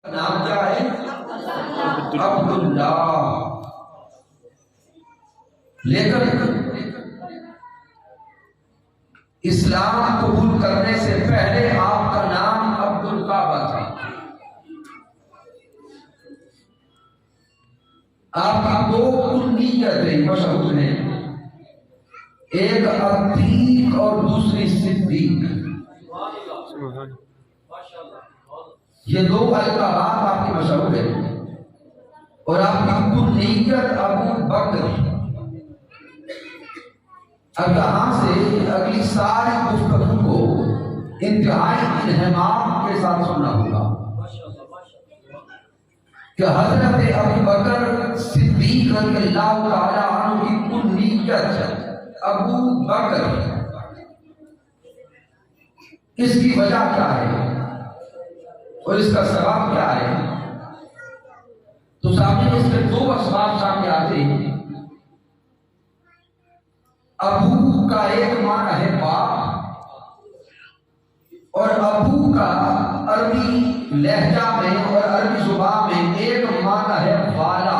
نام کیا ہے؟ عبداللہ. لیکن اسلام قبول کرنے سے پہلے آپ کا نام عبدالکعبہ تھا. آپ کی دو کنیتیں مشہور ہیں، ایک عتیق اور دوسری صدیق. یہ دو القابات آپ کی مشہور ہیں، اور آپ کی کنیت ابو بکر. اب یہاں سے اگلی ساری گفتگو کو انتہائی انہمام کے ساتھ سننا ہوگا کہ حضرت ابو بکر صدیق رضی اللہ تعالی عنہ کی کنیت ابو بکر، اس کی وجہ کیا ہے اور اس کا سبب کیا ہے؟ تو سامنے اس کے دو اسباب سامنے آتے ہیں. ابو کا ایک معنی ہے باپ، اور ابو کا عربی لہجہ میں اور عربی زبان میں ایک معنی ہے والا.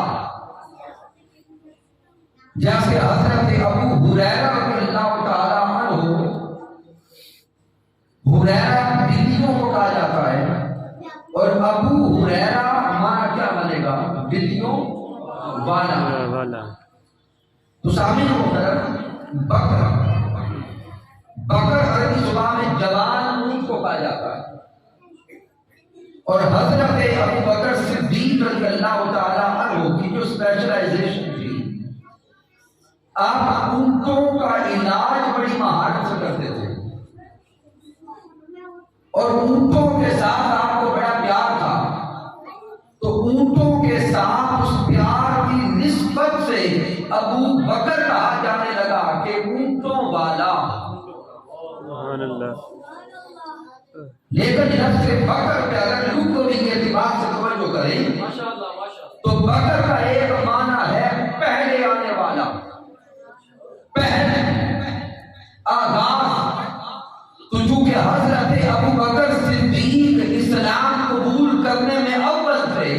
جیسے حضرت ابو ہریرہ رضی اللہ تعالی عنہ، ہریرہ بلیوں کو کہا جاتا ہے، اور ابو ہریرہ معنی کیا بنے گا؟ بلیوں والا. تو سامنے محترم، بکر عربی زبان میں جوان اونٹ کو کہا جاتا ہے، اور حضرت ابو بکر صدیق رضی اللہ تعالی عنہ کی جو اسپیشلائزیشن تھی، آپ اونٹوں کا علاج بڑی مہارت سے کرتے تھے، اور اونٹوں کے ساتھ آپ کو بڑا پیار تھا. تو اونٹوں کے ساتھ اس پیار کی نسبت سے ابو بکر کہا جانے لگا کہ اونٹوں والا. لیکن لفظ بکر پہ اگر لغوی کے اعتبار سے توجہ کریں تو بکر کا ایک معنی ہے پہلے آنے والا، پہلے، آغاز. تو چونکہ حضرت ابو بکر صدیق اسلام قبول کرنے میں اول تھے،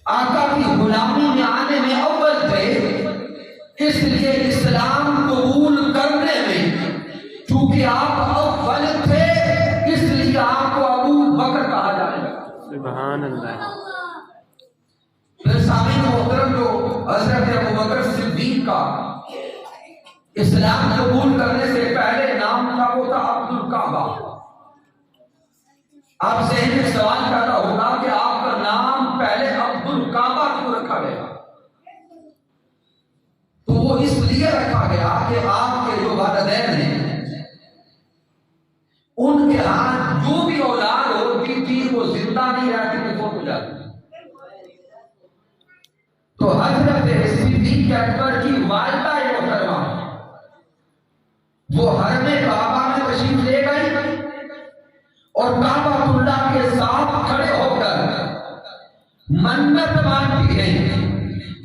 آقا کی غلامی میں آنے میں اول تھے، اس لیے اسلام قبول کرنے میں چونکہ آپ اول تھے، اس لیے آپ کو ابو بکر کہا جانے لگا. سبحان اللہ. پھر سامعین محترم، جو حضرت ابو بکر صدیق کا اسلام قبول کرنے سے پہلے نام تھا، وہ تھا عبدالکعبہ. آپ ذہن میں سوال پیدا ہوگا کہ آپ کا نام پہلے عبدالکعبہ کیوں رکھا گیا؟ تو وہ اس لیے رکھا گیا کہ آپ کے جو والدین ہیں ان کے ہاں جو بھی اولاد ہوتی تھی وہ زندہ نہیں رہتی تھی، فوت ہو جاتی. تو حضرت صدیق اکبر کی والدہ محترمہ وہ حرم کعبہ میں تشریف لے گئی، اور کعبہ اللہ کے ساتھ کھڑے ہو کر منت مانتی ہے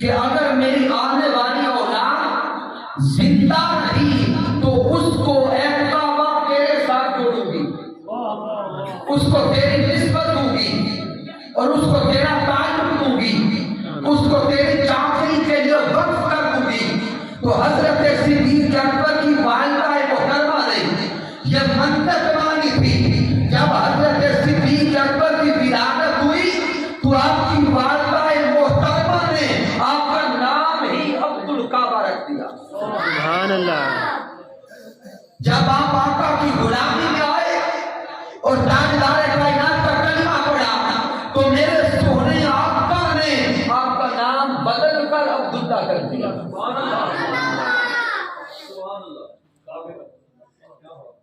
کہ اگر میری آنے والی اولاد زندہ نہیں تو اس کو اے کعبہ تیرے ساتھ جوڑوں گی، اس کو تیری نسبت دوں گی، اور اس کو تیرا تعلق دوں گی، اس کو تیری چاکری کے لیے وقف کر دوں گی. تو حضرت صدیق اکبر کی والدہ محترمہ نے یہ منت مانی تھی. جب حضرت صدیق اکبر کی ولادت ہوئی تو آپ کی والدہ محترمہ نے آپ کا نام ہی عبدالکعبہ رکھ دیا. سبحان اللہ. جب آپ آقا کی غلامی میں آئے اور تاجدار کائنات کا کلمہ پڑھا تو میرے سونے آقا نے آپ کا نام بدل کر عبداللہ کر دیا.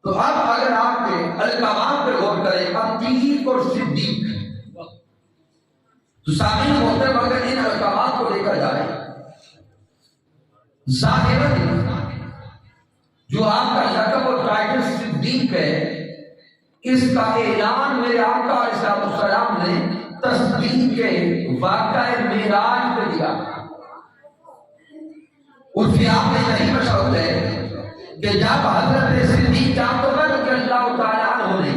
تو اب اگر آپ کے القابات پہ غور کریں، عتیق اور صدیق، تو سامعین محترم اگر ان القابات کو دیکھا جائے، ظاہراً جو آپ کا لقب اور ٹائٹل صدیق ہے، اس کا اعلان میرے آقا علیہ السلام نے تصدیق کے واقعہ معراج پہ دیا. اس کی آپ میں یہی مشہور ہے کہ جب حضرت صدیق اکبر رضی اللہ تعالیٰ عنہ نے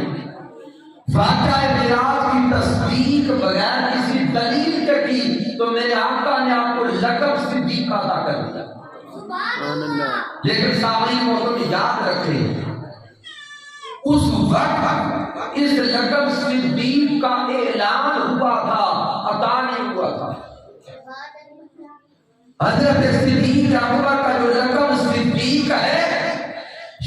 واقعہ معراج کی تصدیق بغیر کسی دلیل کے کی تو میرے آقا نے آپ کو لقب صدیق عطا کر دیا۔ سبحان اللہ۔ لیکن سامعین محترم یاد رکھیں اس وقت اس لقب صدیق کا اعلان ہوا تھا، عطا نہیں ہوا تھا۔ حضرت صدیق اکبر کا جو لقب صدیق ہے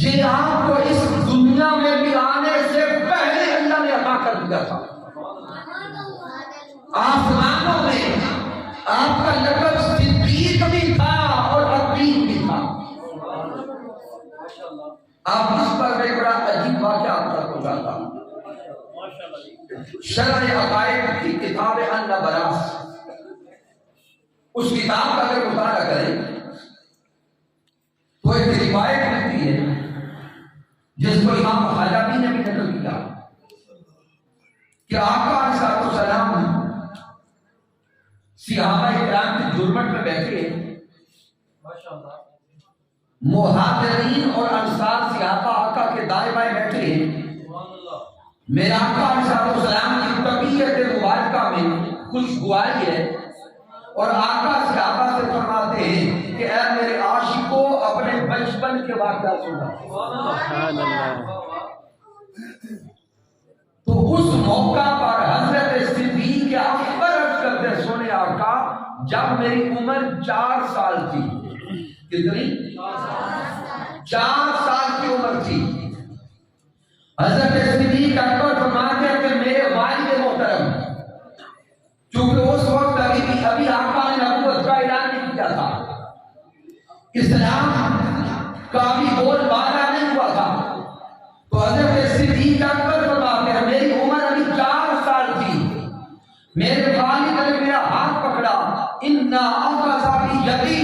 یہ آپ کو اس دنیا میں بھی آنے سے پہلے اللہ نے عطا کر دیا تھا۔ آسمانوں میں آپ کا لقب صدیق بھی تھا اور عظیم بھی تھا۔ آپ اس پر ایک بڑا عجیب واقعہ آپ تک بتاتا ہوں۔ شرح عقائد کی کتاب النبراس، اس کتاب کا اگر مطالعہ کریں تو ایک روایت ملتی ہے جس کو امام حلبی نے بھی نقل کیا کہ آقا علیہ السلام صحابہ کرام کی جرمٹ میں بیٹھے، مہاجرین اور انصار صحابہ آقا کے دائیں بائیں بیٹھے ہیں۔ میرا آقا علیہ السلام کی طبیعت مبارکہ میں خوشگواری ہے اور آقا صحابہ سے فرماتے ہیں کہ اے میرے عاشقوں اپنے بچپن کے واقعات سنا۔ سبحان اللہ۔ تو اس موقع پر حضرت صدیق اکبر عرض کرتے سونے آقا جب میری عمر 4 سال تھی۔ کتنی؟ 4 سال کی عمر تھی۔ حضرت صدیق اکبر فرماتے ہیں کہ میرے والد محترم، چونکہ اس وقت ابھی آقا نے نبوت کا اعلان نہیں کیا تھا، اسلام کا بھی بول بالا نہیں ہوا تھا، تو حضرت صدیق اکبر فرماتے ہیں میری عمر ابھی 4 سال تھی، میرے والد نے میرا ہاتھ پکڑا، اِنَّا أَخَذَ بِيَدِي،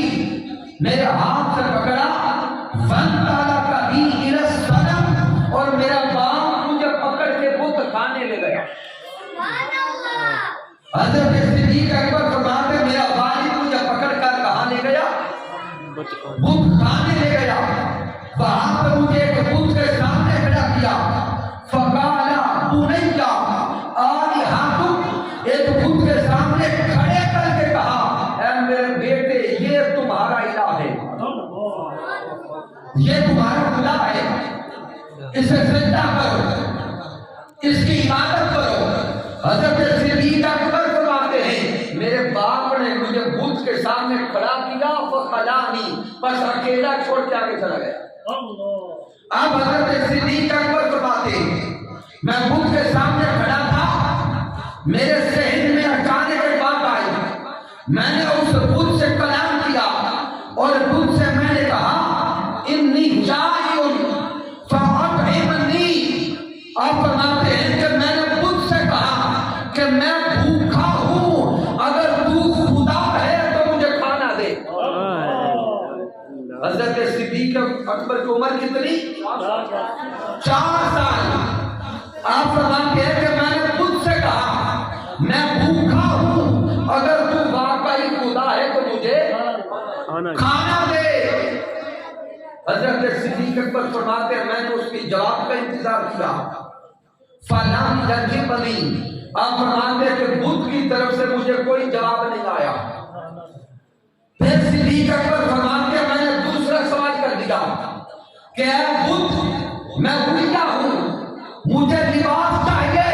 میرے ہاتھ سے پکڑا، فَانْطَلَقَ بِي إِلَى الصَّنَمِ، اور میرا باپ مجھے پکڑ کے بت کھانے لے گیا۔ حضرت صدیق اکبر فرماتے ہیں میرا والد مجھے پکڑ کر کہاں لے گیا؟ بت کھانے لے گیا۔ وہاں پر مجھے ایک بت کے سامنے کھڑا کیا، فقال بني آلهتكم، ایک بت کے سامنے کھڑے کر کے کہا اے میرے بیٹے یہ تمہارا الہ ہے، یہ تمہارا خدا ہے، اسے سجدہ کرو، اس کی عبادت کرو۔ حضرت صدیق اکبر فرماتے ہیں میرے باپ نے مجھے بت کے سامنے کھڑا کیا، فخلانی، بس اکیلا چھوڑ کے آگے چلا گیا۔ اب حضرت صدیق اکبر فرماتے ہیں میں بت کے سامنے کھڑا تھا، میرے ذہن میں اچانک ایک بات آئی، میں نے اس بت سے کلام کیا اور بت سے میں نے کہا انی جائع فاطعمنی۔ آپ فرماتے ہیں کہ میں نے بت سے کہا کہ میں بھوکا ہوں، اگر تو خدا ہے تو مجھے کھانا دے۔ حضرت صدیق اکبر کی عمر کتنی؟ 4 سال۔ آپ فرماتے ہیں کہ میں نے بت سے کہا میں بھوکا ہوں، اگر تو واقعی خدا ہے تو مجھے کھانا دے۔ حضرت صدیق اکبر فرماتے ہیں میں نے اس کے جواب کا انتظار کیا، فلم یجبنی، آپ فرماتے ہیں کہ بت کی طرف سے مجھے کوئی جواب نہیں آیا۔ پھر صدیق اکبر فرماتے ہیں میں نے دوسرا سوال کر دیا کہ اے بت میں بھوکا ہوں، مجھے لباس چاہیے،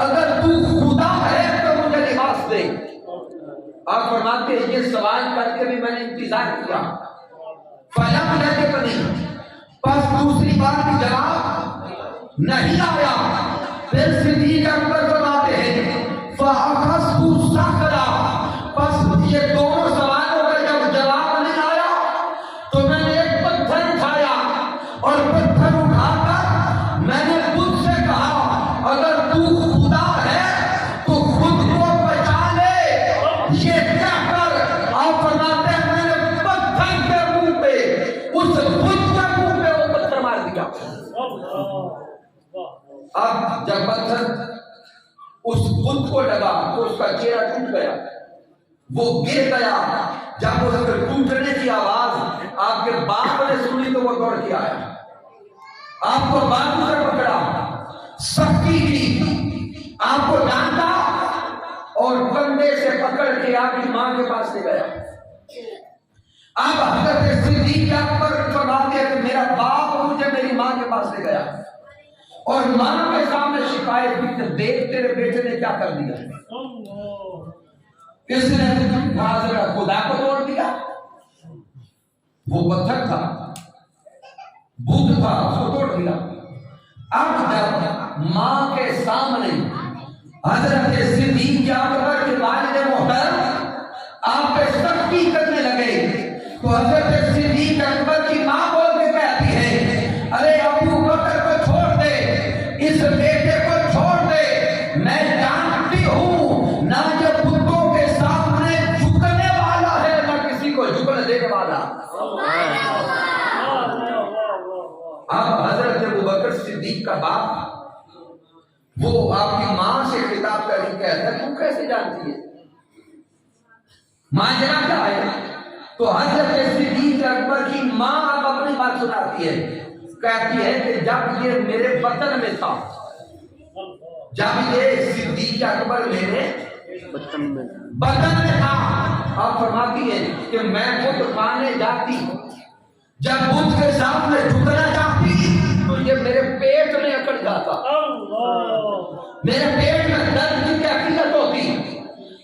اگر تو خدا ہے تو مجھے لباس دے۔ آپ فرماتے ہیں یہ سوال کر کے بھی میں نے انتظار کیا، فلم یجبنی، بس دوسری بار بھی جواب نہیں آیا۔ پھر صدیق اکبر فرماتے ہیں فَأَخَذْتُ الصَّخْرَ، بس یہ دونوں سوالوں کا جب جواب نہیں آیا تو میں نے ایک پتھر اٹھایا اور پتھر اٹھا کر میں نے خود سے کہا اگر تو خدا ہے تو خود کو بچا لے، یہ کہہ کر آپ فرماتے ہیں میں نے پتھر کے منہ پہ، اس خود کے منہ پہ وہ پتھر مار دیا۔ اب جب پتھر اس خود کو لگا تو اس کا چہرہ ٹوٹ گیا، وہ گر گیا۔ جب اس کے ٹوٹنے کی آواز آپ کے باپ نے سنی تو وہ دوڑ کے آیا، آپ کو بازو سے پکڑا، سختی کی، آپ کو جانتا اور کندھے سے پکڑ کے آپ کی ماں کے پاس لے گیا. اب حضرت صدیق اکبر فرماتے ہیں کہ میرا باپ مجھے میری ماں کے پاس لے گیا اور ماں کے سامنے شکایت کی کہ دیکھ تیرے بیٹے نے کیا کر دیا. اس نے حضرت خدا کو توڑ دیا. وہ پتھر تھا, بت تھا, اس کو توڑ دیا. اب جب ماں کے سامنے حضرت صدیق اکبر کے والد محترم آپ پہ سختی کرنے لگے تو حضرت صدیق اکبر کی ماں بول کے کہتی ہے ارے ابو بکر کو چھوڑ دے, اس بیٹے کو چھوڑ دے. میں جانتی ہوں نہ یہ بتوں کے سامنے جھکنے والا ہے نہ کسی کو جھکنے دینے والا. اب حضرت ابوبکر صدیق کا باپ وہ آپ کی ماں سے خطاب کر کے کہتا ہے تم کیسے جانتی ہے ماجرا کیا ہے؟ تو حضرت صدیق اکبر کی ماں اب اپنی بات سناتی ہے, کہتی ہے کہ جب یہ میرے بطن میں تھا, جب یہ صدیق اکبر میرے بطن میں تھا, اب فرماتی ہے کہ میں خود کھانے جاتی, جب بدھ کے سامنے جھکنا چاہتی تو یہ میرے پیٹ میں اکڑ جاتا, میرے پیٹ میں درد کی کیفیت ہوتی,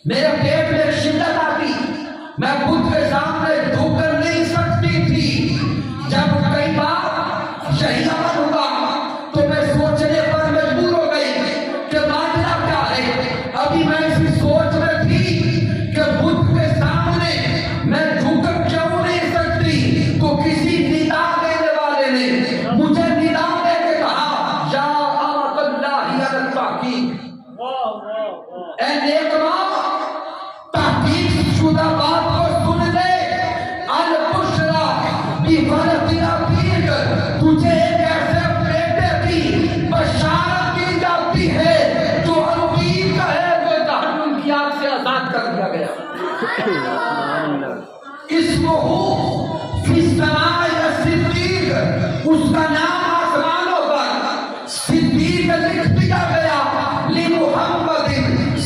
میرے پیٹ میں شدت آتی, میں بدھ کے سامنے جھک کر نہیں سکتی تھی. جب کئی بار شہید ہوگا تو میں سوچنے پر مجبور ہو گئی کہ ماجرا کیا ہے. ابھی میں اسی سوچ میں تھی کہ بدھ کے سامنے میں جھک کر کیوں نہیں سکتی, تو کسی ندا دینے والے نے مجھے ندا دے کے کہا یا امت اللہ علی التحقیق, اے نیک ماں تحقیق شدہ بات کو سن لے. البشرا بفرط عقیق, تجھے ایک ایسے بیٹے کی بشارت دی جاتی ہے جو عقیق ہے, جو جہنم کی آگ سے آزاد کر دیا گیا. اسمہ فی السماء صدیق, اس کا نام آسمانوں پر صدیق لکھ دیا گیا. لمحمد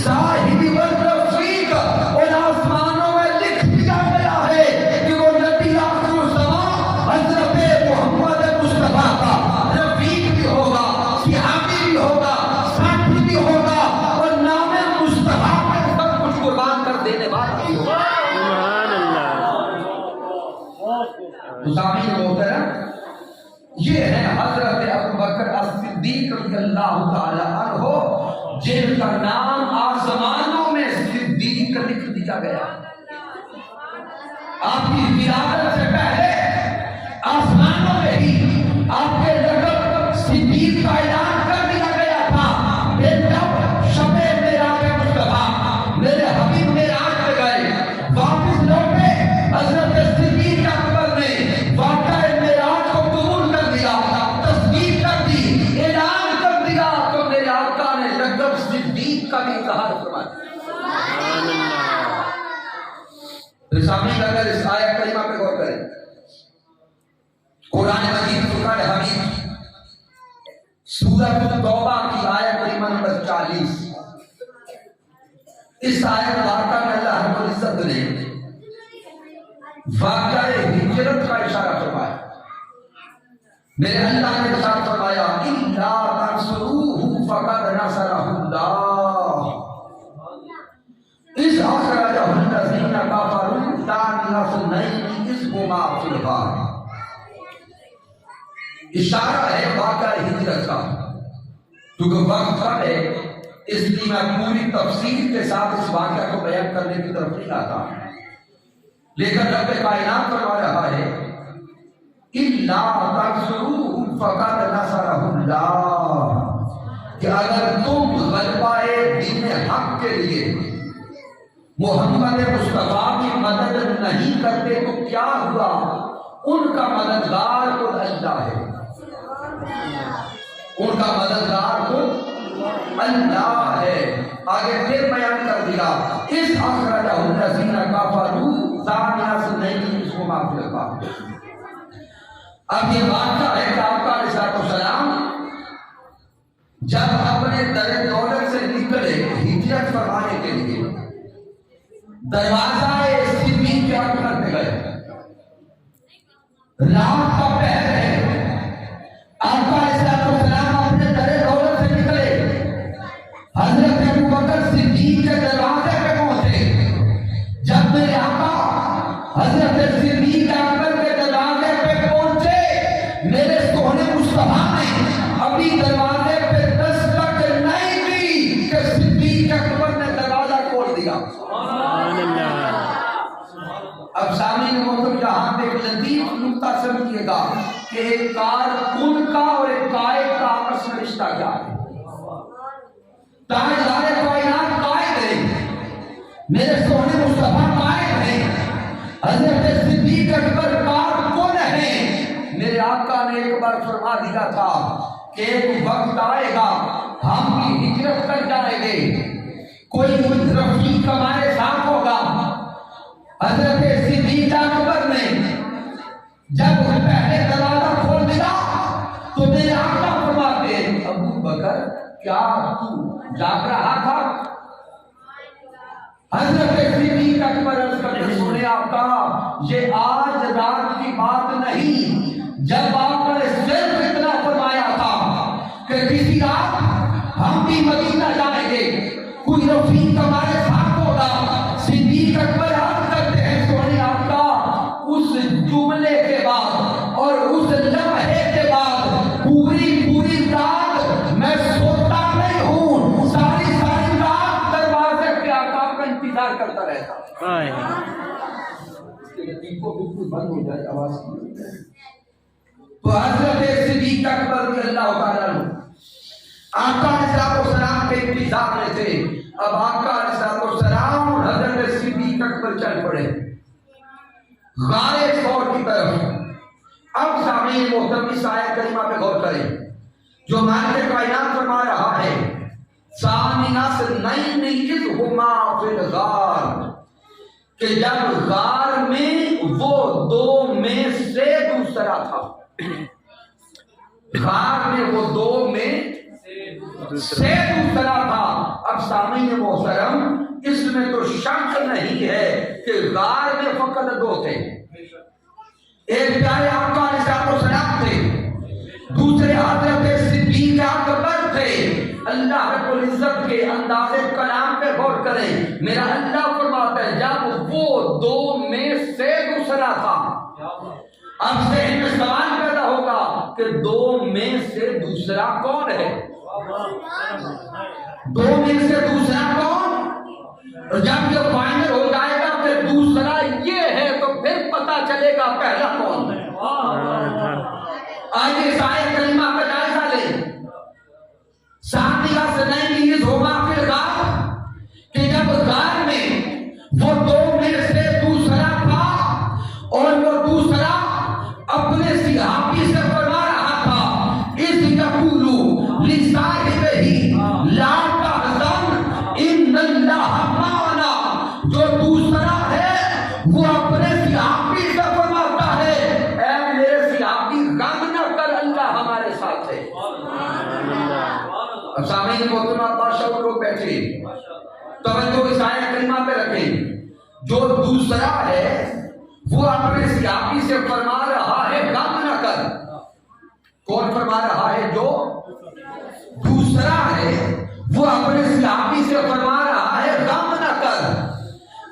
صاحب والرفیق, اور آسمانوں میں لکھ دیا گیا ہے کہ وہ نبی آخر الزمان حضرت محمد مصطفیٰ کا رفیق بھی ہوگا, صحابی بھی ہوگا, ساتھی بھی ہوگا, اور نام مصطفیٰ میں سب کچھ قربان کر دینے والا بھی ہوگا. سامعین محترم, یہ ہے حضرت ابوبکر الصدیق رضی اللہ تعالی عنہ جن کا نام آسمانوں میں صدیق لکھ دیا گیا. آپ کی ولادت سے پہلے آسمانوں میں ہی آپ کے لقب صدیق کا اعلان کر دیا گیا تھا. جب شب معراج مصطفیٰ میرے حبیب معراج پہ گئے, واپس لوٹے, حضرت صدیق اکبر نے واقعہ معراج کو قبول کر دیا, تصدیق کر دی, اعلان کر دیا, تو میرے آقا نے لقب صدیق کا بھی اظہار فرمایا. سامنے اگر اس آیت کریمہ پہ غور کریں, قرآن مجید فرقان حمید سورۃ التوبہ کی آیت کریمہ نمبر 40, اس آیت مبارکہ میں اللہ رب العزت نے واقعہ ہجرت کا اشارہ فرمایا. میرے اللہ نے ارشاد فرمایا الا تنصروہ فقد نصرہ اللہ اذ اخرجہ الذین کفروا ثانی اثنین اذ ہما فی الغار. اشارہ ہے واقعہ ہجرت کا, کیونکہ وقت کم ہے اس لیے میں پوری تفصیل کے ساتھ اس واقعہ کو بیان کرنے کی طرف نہیں آتا, لیکن رب کائنات فرما رہا ہے الا تنصروہ فقد نصرہ اللہ, کہ اگر تم غلبہ دین حق کے لیے محمد مصطفیٰ کی مدد نہیں کرتے تو کیا ہوا, ان کا مددگار خود اللہ ہے, ان کا مددگار خود اللہ ہے. آگے پھر بیان کر دیا اس اخرجہ الذین کفروا ثانی اثنین اذ ہما فی الغار. اب یہ واقعہ ہے کہ آپ کا علیہ السلام جب اپنے در دولت سے نکلے ہجرت فرمانے کے لیے دروازہ صدیق اکبر پہ گئے. رات کا پہر ہے. آقا علیہ السلام اپنے در دولت سے نکلے. حضرت ابوبکر صدیق کے دروازے پہ پہنچے. جب میرے آقا حضرت صدیق اکبر کے دروازے پہ پہنچے, میرے سونے مصطفیٰ نے ابھی دروازے پہ دستک نہیں کی کہ صدیق اکبر نے دروازہ کھول دیا. اب سامعین محترم یہاں پہ ایک لطیف نکتہ سمجھیے گا کہ ایک کارکن کا اور ایک قائد کا آپس میں رشتہ کیا ہے. تاجدار کائنات قائد ہے, میرے سونے مصطفیٰ قائد ہیں, حضرت صدیق اکبر کارکن ہیں. میرے آقا نے ایک بار فرما دیا تھا کہ ایک وقت آئے گا ہم بھی ہجرت کر جائیں گے, کوئی رفیق ہمارے ساتھ ہوگا. حضرت صدیق اکبر نے جب پہلے دروازہ کھول دیا تو میرے آقا فرماتے ہیں, ابو بکر کیا تو جاگ رہا تھا؟ حضرت صدیق اکبر عرض کرتے سنے آقا یہ آج رات کی بات نہیں, جب آپ نے صرف اتنا فرمایا تھا کہ کسی رات ہم بھی مدینہ جائیں گے, کوئی رفیق ہمارے ساتھ ہوگا. صدیق اکبر عرض کرتے ہیں سونے آقا اس جملے کے بعد اور اس لمحے کے بعد پوری رات میں سوتا نہیں ہوں, ساری رات دروازے پہ آقا کا انتظار کرتا رہتا. بالکل بند ہو جائے آواز. تو حضرت صدیق اکبر رضی اللہ تعالیٰ عنہ آقا علیہ السلام کے انتظار میں تھے. اب آقا علیہ السلام اور حضرت صدیق اکبر چل پڑے غار ثور کی طرف. اب سامعین محترم اس آیت کریمہ پہ غور کریں جو مالک کائنات فرما رہا ہے, ثانیہ اثنین اذ ہما فی الغار, کہ جب غار میں وہ دو میں سے دوسرا تھا. غار میں وہ دو میں سے دوسرا تھا. اب سامعین محترم اس میں تو شک نہیں ہے کہ غار میں فقط دو تھے. ایک پیارے آقا علیہ السلام تھے, دوسرے حضرت صدیق اکبر تھے. اللہ رب العزت کے انداز کلام پہ غور کریں. میرا اللہ فرماتا ہے جب وہ دو میں سے دوسرا تھا. اب ذہن میں سوال پیدا ہوگا کہ دو میں سے دوسرا کون ہے؟ دو میں سے دوسرا کون؟ جب یہ فائنل ہو جائے گا کہ دوسرا یہ ہے تو پھر پتا چلے گا پہلا کون ہے. آئیے اس آیت کریمہ کا جائزہ لیں. ثانیہ اثنین اذ ہما فی الغار, کہ جب غار میں وہ دو میں سے دوسرا تھا اور وہ دوسرا اپنے صحابی سے فرما رہا تھا اذ یقول لصاحبہ لا تحزن ان اللہ معنا. جو دوسرا ہے وہ اپنے صحابی سے فرماتا ہے اے میرے صحابی غم نہ کر, اللہ ہمارے ساتھ ہے. اب سامعین محترم بادشاہ لوگ بیٹھے توجہ اس آیت کریمہ پہ رکھیں. جو دوسرا ہے وہ اپنے صحابی سے فرما رہا ہے غم نہ کر. کون فرما رہا ہے؟ جو دوسرا ہے وہ اپنے صحابی سے فرما رہا ہے غم نہ کر,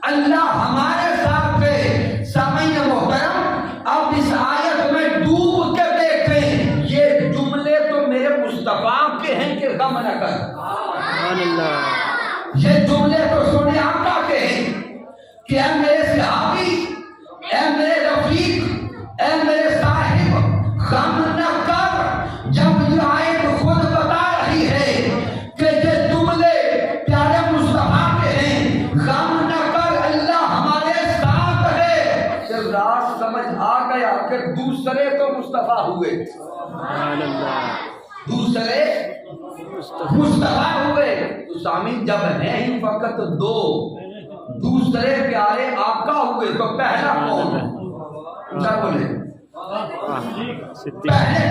اللہ ہمارے ساتھ ہے. سامعین محترم اب اس آیت میں ڈوب کے دیکھیں, یہ جملے تو میرے مصطفیٰ کے ہیں کہ غم نہ کر. یہ جملے تو سونے آقا کے ہیں کہ اے میرے صحابی, اے میرے رفیق, اے میرے صاحب غم نہ کر. جب یہ آیت خود بتا رہی ہے کہ یہ جملے پیارے مصطفیٰ کے ہیں, غم نہ کر, اللہ ہمارے ساتھ ہے, جب راز سمجھ آ گیا کہ دوسرے تو مصطفیٰ ہوئے, دوسرے مصطفیٰ ہوئے. تو سامعین جب ہیں ہی فقط دو, دوسرے پیارے آقا ہوئے تو پہلا کون؟ کیا بولے؟ پہلے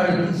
38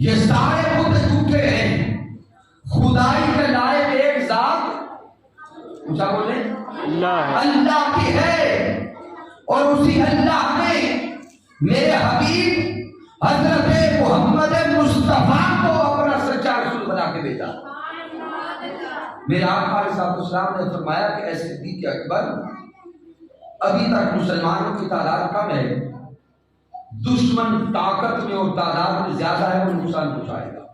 یہ سارے بت جھوٹے ہیں، خدائی کے لائق ایک ذات اونچا بولے اللہ کی ہے، اور اسی اللہ نے میرے حبیب حضرت محمد مصطفیٰ کو اپنا سچا رسول بنا کے بھیجا۔ میرے آقا علیہ الصلوۃ والسلام نے فرمایا کہ اے صدیق اکبر، ابھی تک مسلمانوں کی تعداد کم ہے، دشمن طاقت میں اور تعداد میں زیادہ ہے، وہ نقصان پہنچائے گا۔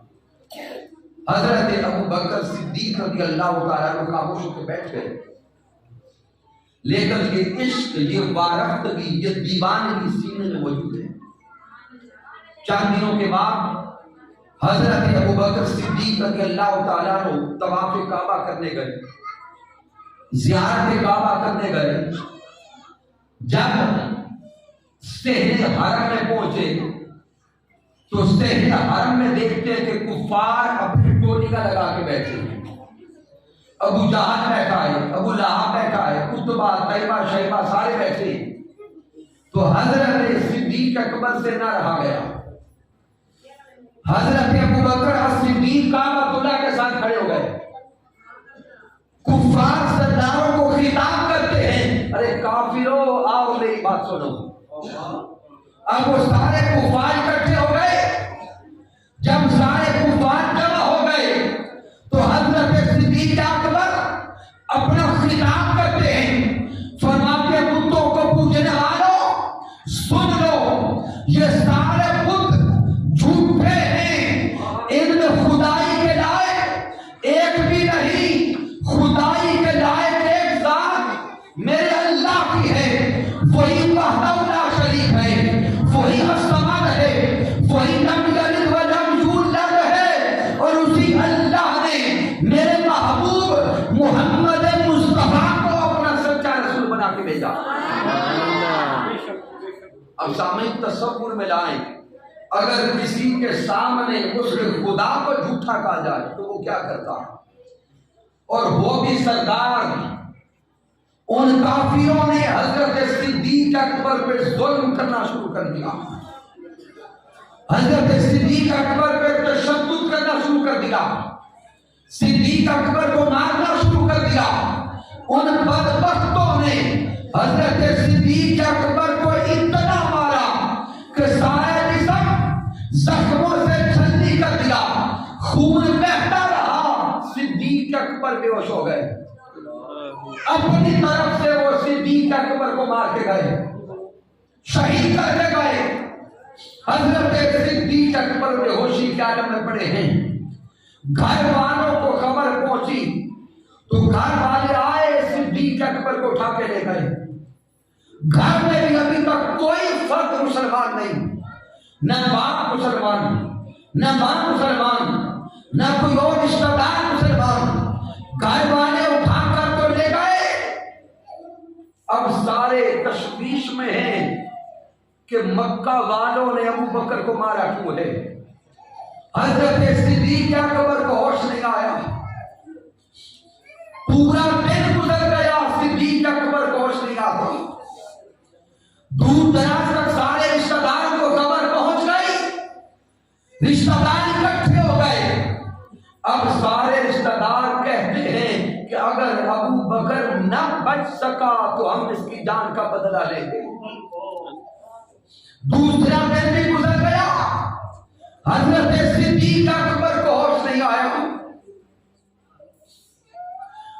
حضرت ابو بکر صدیق رضی اللہ تعالیٰ عنہ خاموش ہو کے بیٹھ گئے، لیکن یہ عشق، یہ وارفتگی، یہ دیوانگی سینے میں موجود ہے۔ چند دنوں کے بعد حضرت ابو بکر صدیق رضی اللہ تعالیٰ عنہ طواف کعبہ کرنے گئے، زیارت کعبہ کرنے گئے۔ جب صحن حرم میں پہنچے تو صحن حرم میں دیکھتے کہ کفار اپنی ٹولی کا لگا کے بیٹھے ہیں، ابو جہل بیٹھا ہے، ابو لہب بیٹھا ہے، عتبہ، طیبہ، شیبہ سارے بیٹھے ہیں۔ تو حضرت صدیق اکبر سے نہ رہا گیا، حضرت ابو بکر صدیق کعبۃ اللہ کے ساتھ کھڑے ہو گئے، کفار سرداروں کو خطاب کرتے ہیں، ارے کافروں آؤ میری بات سنو۔ اب وہ سارے کفار اکٹھے ہو گئے، جب سارے کفار جمع ہو گئے تو حضرت صدیق اکبر اپنا خطاب کرتے ہیں، فرماتے ہیں بتوں کو پوجنے والوں سن لو، یہ سارے بت جھوٹے ہیں، ان میں خدائی کے لائق ایک بھی نہیں، خدائی کے لائق ایک ذات میرے اللہ کی ہے، وہی وحدہ لا شریک ہے، وہی الصمد ہے، وہی لم یلد ولم یولد ہے، اور اسی اللہ نے میرے محبوب محمد مصطفیٰ کو اپنا سچا رسول بنا کے بھیجا۔ اب سامنے تصور میں لائیں، اگر کسی کے سامنے اس خدا کو جھوٹا کہا جائے تو وہ کیا کرتا، اور وہ بھی سردار۔ ان کافروں نے حضرت صدیق اکبر پہ ظلم کرنا شروع کر دیا، حضرت صدیق اکبر پہ تشدد کرنا شروع کر دیا، صدیق اکبر کو مارنا شروع کر دیا۔ ان بدبختوں نے حضرت صدیق اکبر کو اتنا مارا کہ سارے جسم زخموں سے چھلنی کر دیا، خون بہتا رہا، صدیق اکبر بے ہوش ہو گئے۔ اپنی طرف سے وہ صدیق اکبر کو مار کے گئے، شہید کر کے گئے۔ حضرت صدیق اکبر بے ہوشی کے عالم میں پڑے ہیں، گھر والوں کو خبر پہنچی تو گھر والے آئے، صدیق اکبر کو اٹھا کے لے گئے۔ گھر میں بھی ابھی تک کوئی فرد مسلمان نہیں، نہ باپ مسلمان، نہ ماں مسلمان، نہ کوئی اور رشتہ دار مسلمان۔ گھر والے اٹھا کر تو لے گئے، اب سارے تشویش میں ہیں کہ مکہ والوں نے ابو بکر کو مارا کیوں ہے۔ حضرت صدیق اکبر کو ہوش نہیں آیا، پورا دن گزر گیا، صدیق اکبر کو ہوش نہیں آتا۔ دور دراز تک سارے رشتہ داروں کو خبر پہنچ گئی، رشتہ دار اکٹھے ہو گئے۔ اب سارے رشتہ دار کہتے ہیں کہ اگر ابو بکر نہ بچ سکا تو ہم اس کی جان کا بدلہ لیں گے۔ دوسرا دن بھی گزر گیا، حضرت صدیق اکبر کو ہوش نہیں آیا۔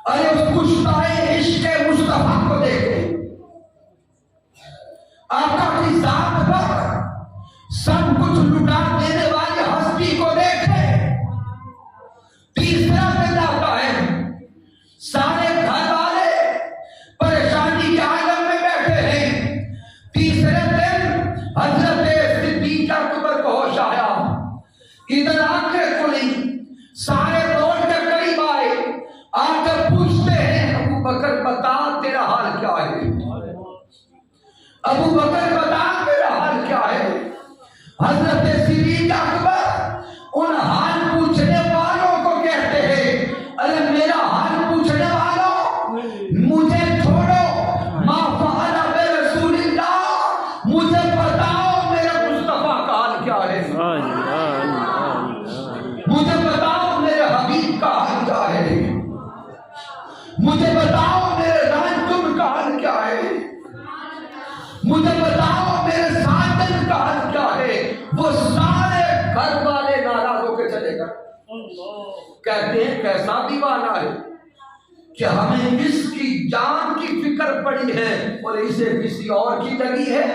ارے اس کشتۂ عشق مصطفیٰ کو دیکھے، آقا کی ذات پر سب کچھ لٹا دینے والی ہستی کو دیکھے۔ تیسرا دن آتا ہے، سارے گھر والے پریشانی کے عالم میں بیٹھے ہیں۔ تیسرے دن حضرت صدیق اکبر کو ہوش آیا، ادھر آنکھیں کھلی، سارے دوڑ کے قریب آئے، آ کر پوچھتے ہیں ابو بکر بتا تیرا حال کیا ہے، ابو بکر بتا تیرا حال کیا ہے۔ حضرت صدیق اکبر ان حال پوچھنے والوں کو کہتے ہیں، ارے میرا حال پوچھنے والوں مجھے چھوڑو، ما فعل برسول اللہ، مجھے بتاؤ میرے مصطفیٰ کا حال کیا ہے۔ مجھے بتاؤ میرے ران تم کا حال کیا ہے، مجھے بتاؤ میرے ساجن کا حال کیا ہے۔ وہ سارے گھر والے ناراض ہو کے چلے گئے، کہتے ہیں کیسا دیوانہ ہے کہ ہمیں اس کی جان کی فکر پڑی ہے اور اسے کسی اور کی لگی ہے،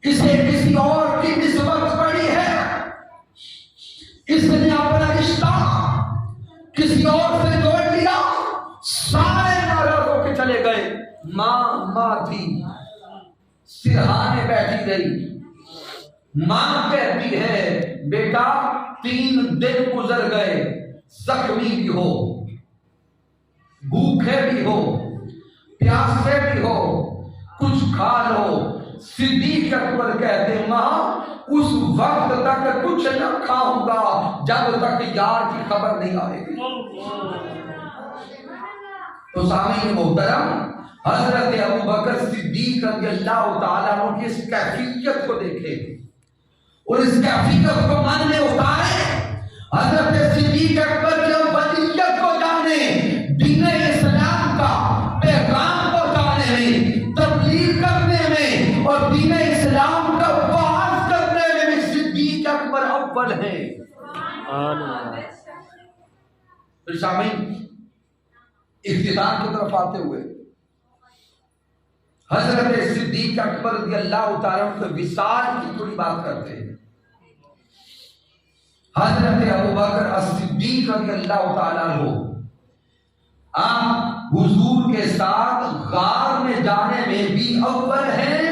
اسے کسی اور کی نسبت پڑی ہے، اس نے اپنا رشتہ کسی اور سے جوڑ لیا۔ سارے ناراض ہو کے چلے گئے۔ ماں تھی سرہانے بیٹھی رہی۔ ماں کہتی ہے بیٹا 3 دن گزر گئے، زخمی بھی ہو، بھوکے بھی ہو، پیاسے بھی ہو، کچھ کھا لو۔ صدیق اکبر کہتے ماں اس وقت تک کچھ نہ کھاؤں گا جب تک یار کی خبر نہیں آئے گی۔ تو سامعین محترم، حضرت ابوبکر صدیق رضی اللہ تعالیٰ عنہ کی اس کیفیت کو دیکھے اور اس کیفیت کو من میں اتارے، حضرت صدیق اکبر کی ابدیت کو جانے، دین اسلام کا پیغام پہنچانے میں، تبلیغ کرنے میں اور دین اسلام کا واعظ کرنے میں بھی صدیق اکبر اول ہیں۔ پھر سامعین اختتام کی طرف آتے ہوئے حضرت صدیق اکبر رضی اللہ تعالیٰ عنہ کے وصال کی تھوڑی بات کرتے ہیں۔ حضرت ابوبکر الصدیق رضی اللہ تعالیٰ عنہ آپ حضور کے ساتھ غار میں جانے میں بھی اول ہیں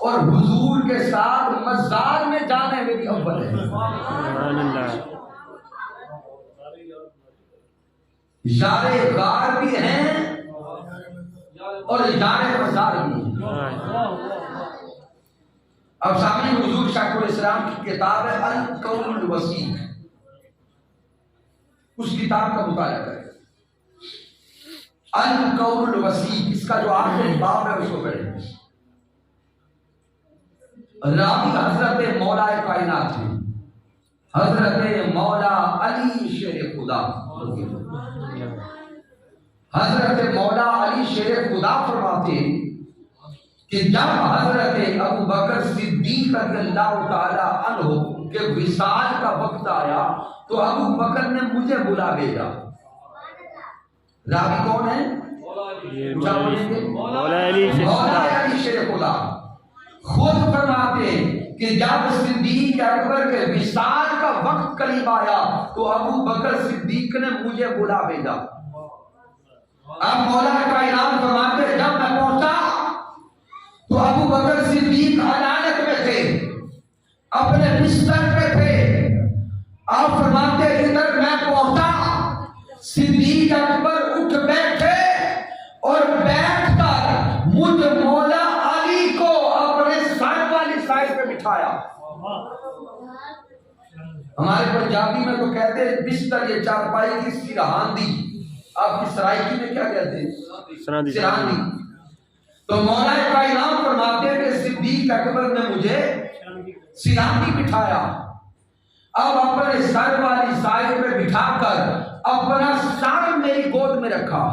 اور حضور کے ساتھ مزار میں جانے میں بھی اول ہیں۔ یار غار بھی ہیں اور یار مزار بھی ہیں۔ اب سامنے حضور شیخ الاسلام کی کتاب ہے القول الوسیق، اس کتاب کا مطالعہ کریں۔ القول الوسیق، اس کا جو آخری باب ہے اس کو پڑھیں۔ راوی حضرت مولا کائنات ہیں، حضرت مولا علی شیر خدا۔ حضرت مولا علی شیر خدا فرماتے ہیں کہ جب حضرت ابوبکر صدیق رضی اللہ تعالی عنہ کے وصال کا وقت آیا تو ابوبکر نے مجھے بلا بھیجا۔ راوی کون ہے؟ مولا علی شیر خدا خود فرماتے ہیں کہ جب صدیق اکبر کے وصال کا وقت قریب آیا تو ابوبکر صدیق نے مجھے بلا بھیجا۔ اب مولا کائنات فرماتے ہیں جب میں پہنچا تو ابوبکر صدیق عدالت میں تھے، اپنے بستر پہ تھے۔ آپ فرماتے ہیں ادھر میں پہنچا، صدیق اکبر اٹھ بیٹھے اور بیٹھ کر مجھ مولا علی کو اپنے سر والی سائڈ پہ بٹھایا۔ ہمارے پنجابی میں تو کہتے ہیں بستر یہ چارپائی کی سرہاندی، آپ کی سرائکی میں کیا کہتے ہیں؟ سرہاندی۔ تو مولا کائنات فرماتے ہیں کہ صدیق اکبر نے مجھے سرہاندی بٹھایا، اب اپنے سر والی سائڈ پہ بٹھا کر اپنا سر میری گود میں رکھا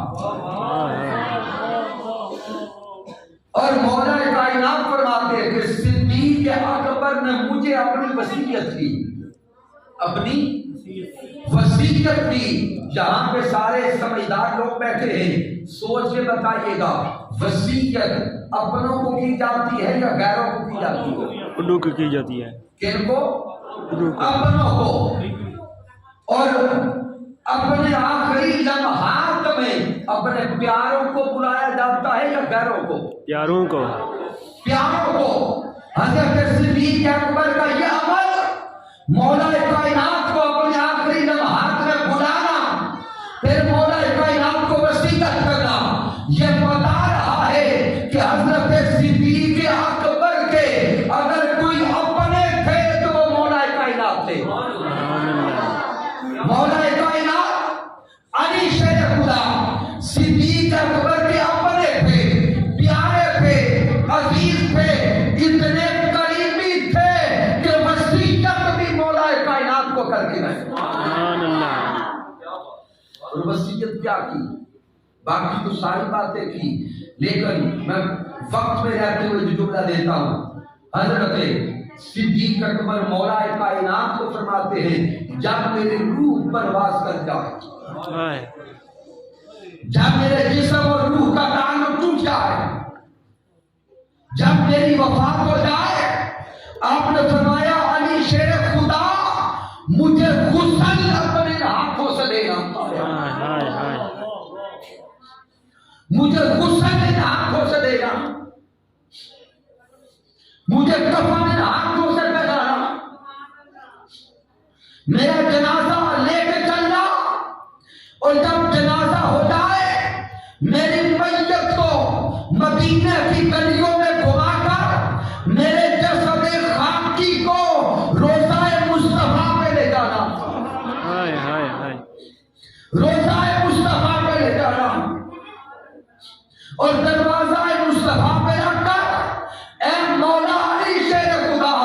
اور مولا کائنات فرماتے ہیں کہ صدیق اکبر نے مجھے اپنی وصیت کی، اپنی وصیت کی۔ جہاں پہ سارے سمجھدار لوگ بیٹھے ہیں سوچ کے بتائیے گا، وصیت اپنوں کو کی جاتی ہے یا غیروں کو کی جاتی ہے؟ اپنوں کو کی جاتی ہے۔ کن کو؟ اپنوں کو۔ اور اپنے آخری لمحات میں اپنے پیاروں کو بلایا جاتا ہے یا غیروں کو؟ پیاروں کو۔ پیاروں کو۔ حضرت صدیق اکبر کا یہ عمل مولا کائنات کو اپنے آخری لمحات میں بلانا، پھر مولا کائنات کو وصیت کرنا، یہ بتا رہا ہے کہ حضرت صدیق اکبر کے اگر کوئی اپنے تھے تو وہ مولا کائنات تھے۔ مولا کائنات علی شیر خدا صدیق اکبر کے اپنے تھے، پیارے تھے، عزیز تھے، اتنے قریبی تھے کہ وصیت بھی مولا کائنات کو کر کے گئے۔ اور وصیت کیا کی؟ باقی تو ساری باتیں کی، لیکن میں وقت میں رہتے ہوئے جو جملہ دیتا ہوں، حضرت صدیق اکبر مولا کائنات کو فرماتے ہیں جب میری روح پرواز کر جائے، جب میرے جسم اور روح کا تعلق ٹوٹ جائے، جب میری وفات ہو جائے، آپ نے فرمایا علی شیر خدا مجھے غسل اپنے ہاتھوں سے دینا، مجھے غسل ان ہاتھوں سے دینا، مجھے کفن ان ہاتھوں سے پہنانا، میرا جنازہ لے کے چلنا، اور جب جنازہ ہو جائے میری میت کو مدینہ کی گلیوں میں گھما کر میرے جسد خاکی کو روضہ مصطفیٰ پہ لے جانا، روضہ مصطفیٰ پہ لے جانا، اور دروازہ مصطفیٰ پہ رکھ کر اے مولا علی شیر خدا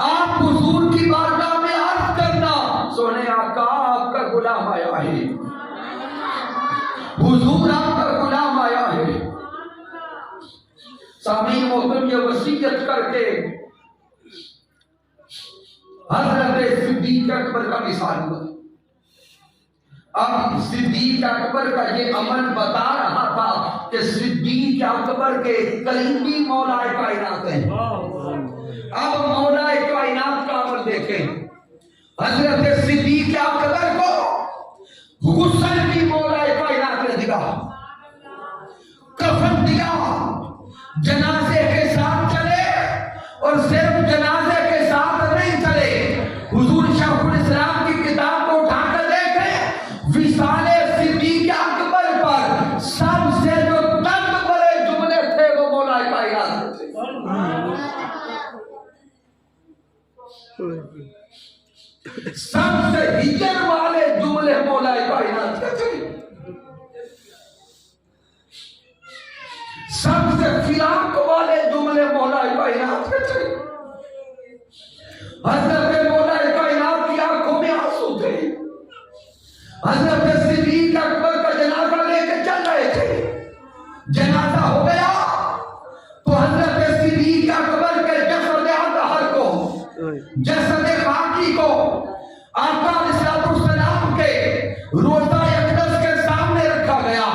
آپ حضور کی بارگاہ میں عرض کرنا سونے آقا آپ کا غلام آیا ہے، حضور آپ کا غلام آیا ہے۔ سامعین محترم یہ وصیت کر کے حضرت صدیق اکبر کا مثال ہوا۔ اب صدیق اکبر کا یہ عمل بتا رہا تھا کہ صدیق اکبر کے قریبی مولا کائنات ہیں۔ اب مولا کائنات کا عمل دیکھیں، حضرت صدیق اکبر کو غسل بھی مولا کائنات نے دیا، کفن دیا، جنازے کے ساتھ چلے، اور صرف جنازے کے ساتھ نہیں چلے، حضور شیخ الاسلام کی کتاب کو اٹھا کر دیکھیں، وصال صدیق اکبر پر سب سے جو تنگ بڑے جملے تھے وہ مولا کائنات تھے۔ سب سے ہجر والے جملے مولا کائنات کے تھے، سب سے فراق والے جملے مولا کائنات کے تھے۔ حضرت مولا کائنات کی آنکھوں میں آنسو تھے، حضرت صدیق اکبر کا جنازہ لے کے چل رہے تھے، جنازہ ہو گیا تو حضرت صدیق اکبر کے جسد اطہر کو، جسد باقی کو آقا علیہ السلام کے روضہ اقدس کے سامنے رکھا گیا،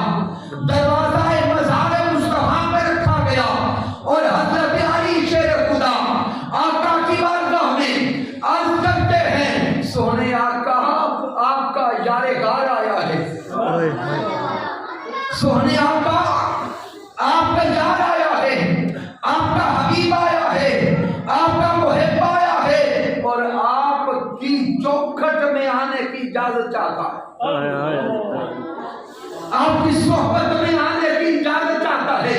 دروازہ مزار مصطفیٰ میں رکھا گیا، اور حضرت علی شیر خدا آقا کی بارگاہ میں عرض کرتے ہیں سونے آقا آپ کا یار غار آیا ہے، سونے آقا آپ کا یار آیا ہے، آپ کا حبیب آیا ہے، آپ کا محب آیا ہے، اور آپ کی چوکھٹ میں آنے کی اجازت چاہتا ہے، آپ کی صحبت میں آنے کی اجازت چاہتا ہے۔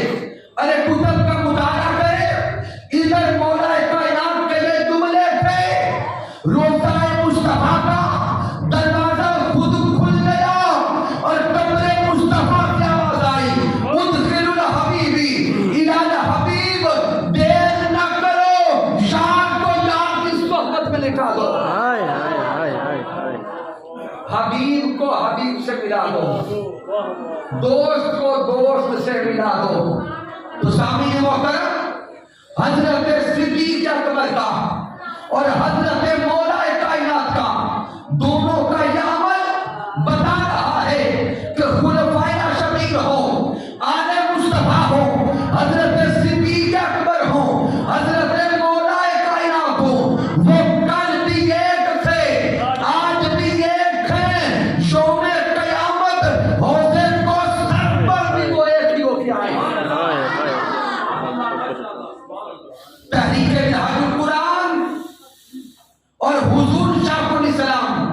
ارے کتب کا مطالعہ کرے، ادھر مولا کائنات کے یہ جملے تھے، روضہ مصطفیٰ کا دروازہ خود کھل گیا اور قبر مصطفیٰ کی آواز آئی، ادخل الحبیبی الی الحبیب، دیر نہ کرو شان کو یار کی صحبت میں لکھا دو، حبیب کو حبیب سے ملا دو، دوست کو دوست سے ملا دو۔ تو سامعین محترم حضرت صدیق اکبر کا اور حضرت مولا کائنات کا دونوں کا یہ عمل بتا رہا ہے کہ خلفائے راشدین ہو، آل مصطفیٰ ہو، حضرت صدیق اکبر ہو، حضرت مولا کائنات ہو، وہ کل بھی ایک تھے، آج بھی ایک ہیں، یوم قیامت حوض کوثر پر بھی وہ ایک ہی ہو کے آئے۔ تحریک جہاد القرآن اور حضور شیخ الاسلام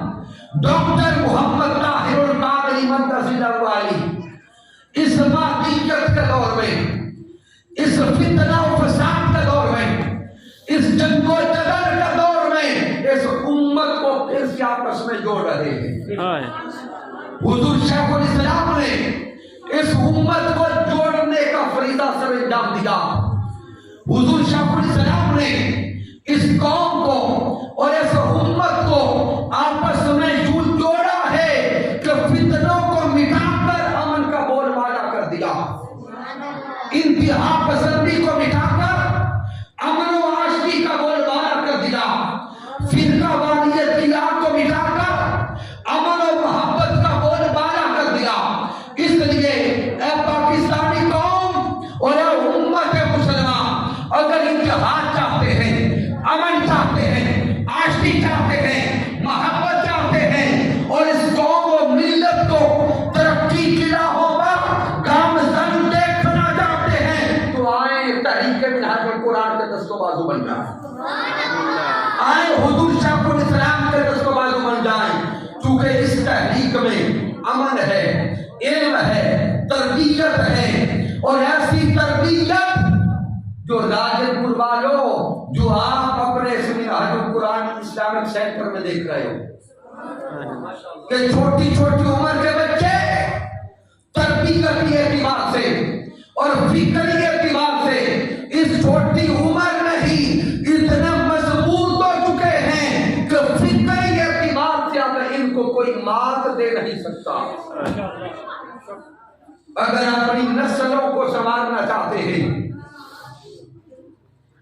ڈاکٹر محمد طاہر القادری منتظر والی اس مادیت کے دور میں، اس فتنہ و فساد کے دور میں، اس جنگ و جدل کے دور میں اس امت کو پھر سے آپس میں جوڑ رہے ہیں۔ حضور شیخ الاسلام نے اس امت کو جوڑنے کا فریضہ سر انجام دیا۔ حضور شیخ الاسلام نے اس قوم کو اور اس امت کو آپس میں یوں جوڑا ہے کہ فتنوں کو بازو بن جائیں، آئے حضور شاہ الاسلام کے دست و بازو بن جائیں، چونکہ اس تحریک میں امن ہے، علم ہے، تربیت ہے، اور ایسی تربیت جو راجن پور والوں جو آپ اپنے سمینار القرآن اسلامک سینٹر میں دیکھ رہے ہو کہ چھوٹی چھوٹی عمر کے بچے تربیتی اعتبار سے اور فکری اعتبار سے اس چھوٹی عمر میں ہی اتنا مضبوط ہو چکے ہیں کہ فکری اعتبار سے اب ان کو کوئی مات دے نہیں سکتا۔ اگر اپنی نسلوں کو سنوارنا چاہتے ہیں،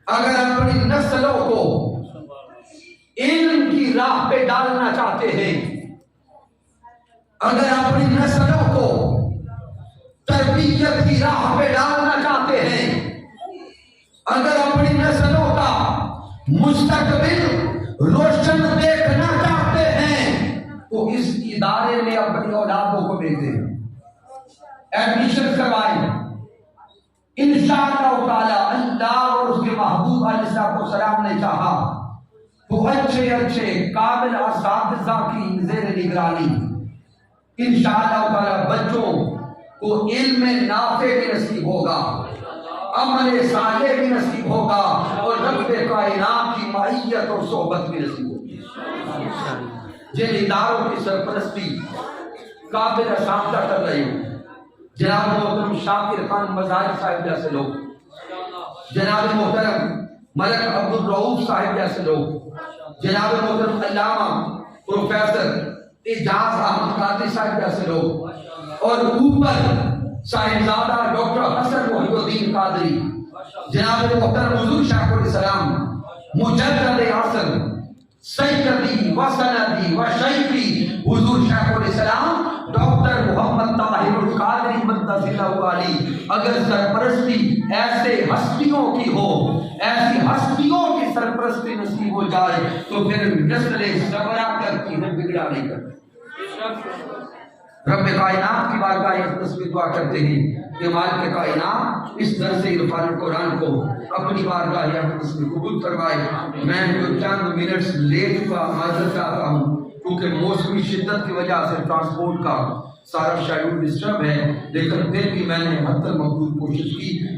اگر اپنی نسلوں کو علم کی راہ پہ ڈالنا چاہتے ہیں، اگر اپنی نسلوں کو تربیت کی راہ پہ ڈالنا چاہتے ہیں، اگر اپنی نسلوں کا مستقبل روشن دیکھنا چاہتے ہیں تو اس ادارے میں اپنی اولادوں کو بھیجیں، ایڈمیشن کروائیں۔ انشاءاللہ تعالی اللہ اور اس کے محبوب علیہ السلام نے چاہا تو اچھے اچھے قابل اساتذہ کی زیر نگرانی انشاءاللہ تعالی بچوں کو علم نافع بھی نصیب ہوگا، عمل صالح بھی نصیب ہوگا، اور رب کائنات کی معیت اور صحبت بھی نصیب ہوگی۔ جن اداروں کی سرپرستی قابل اساتذہ کر رہے ہوں، جناب محترم شاکر خان مزاری صاحب جیسے لوگ، جناب محترم ملک عبد الرؤوف صاحب جیسے لوگ، جناب محترم علامہ پروفیسر اعجاز احمد قادری صاحب جیسے لوگ، اور اوپر صاحبزادہ ڈاکٹر حسن محی الدین قادری، جناب محترم حضور شاہ الاسلام مجدد عصر سیدی و سندی و شیخی حضور شاہ الاسلام ڈاکٹر محمد طاہر القادری مقدس اللہ علی، اگر سرپرستی ایسے ہستیوں کی ہو، ایسی ہستیوں کی سرپرستی نصیب ہو جائے تو پھر نسل صبرا کرتی ہے، بگڑا نہیں کرتی۔ رب کائنات کی بارگاہ اقدس میں دعا کرتے ہیں کہ مالک کائنات اس درس عرفان القرآن کو اپنی بارگاہ اقدس میں قبول فرمائے۔ میں جو چند منٹس لے چکا معذرت چاہتا ہوں کیونکہ موسمی شدت کی وجہ سے ٹرانسپورٹ کا سارا شیڈول ڈسٹرب ہے، لیکن پھر بھی میں نے حتی المقدور کوشش کی۔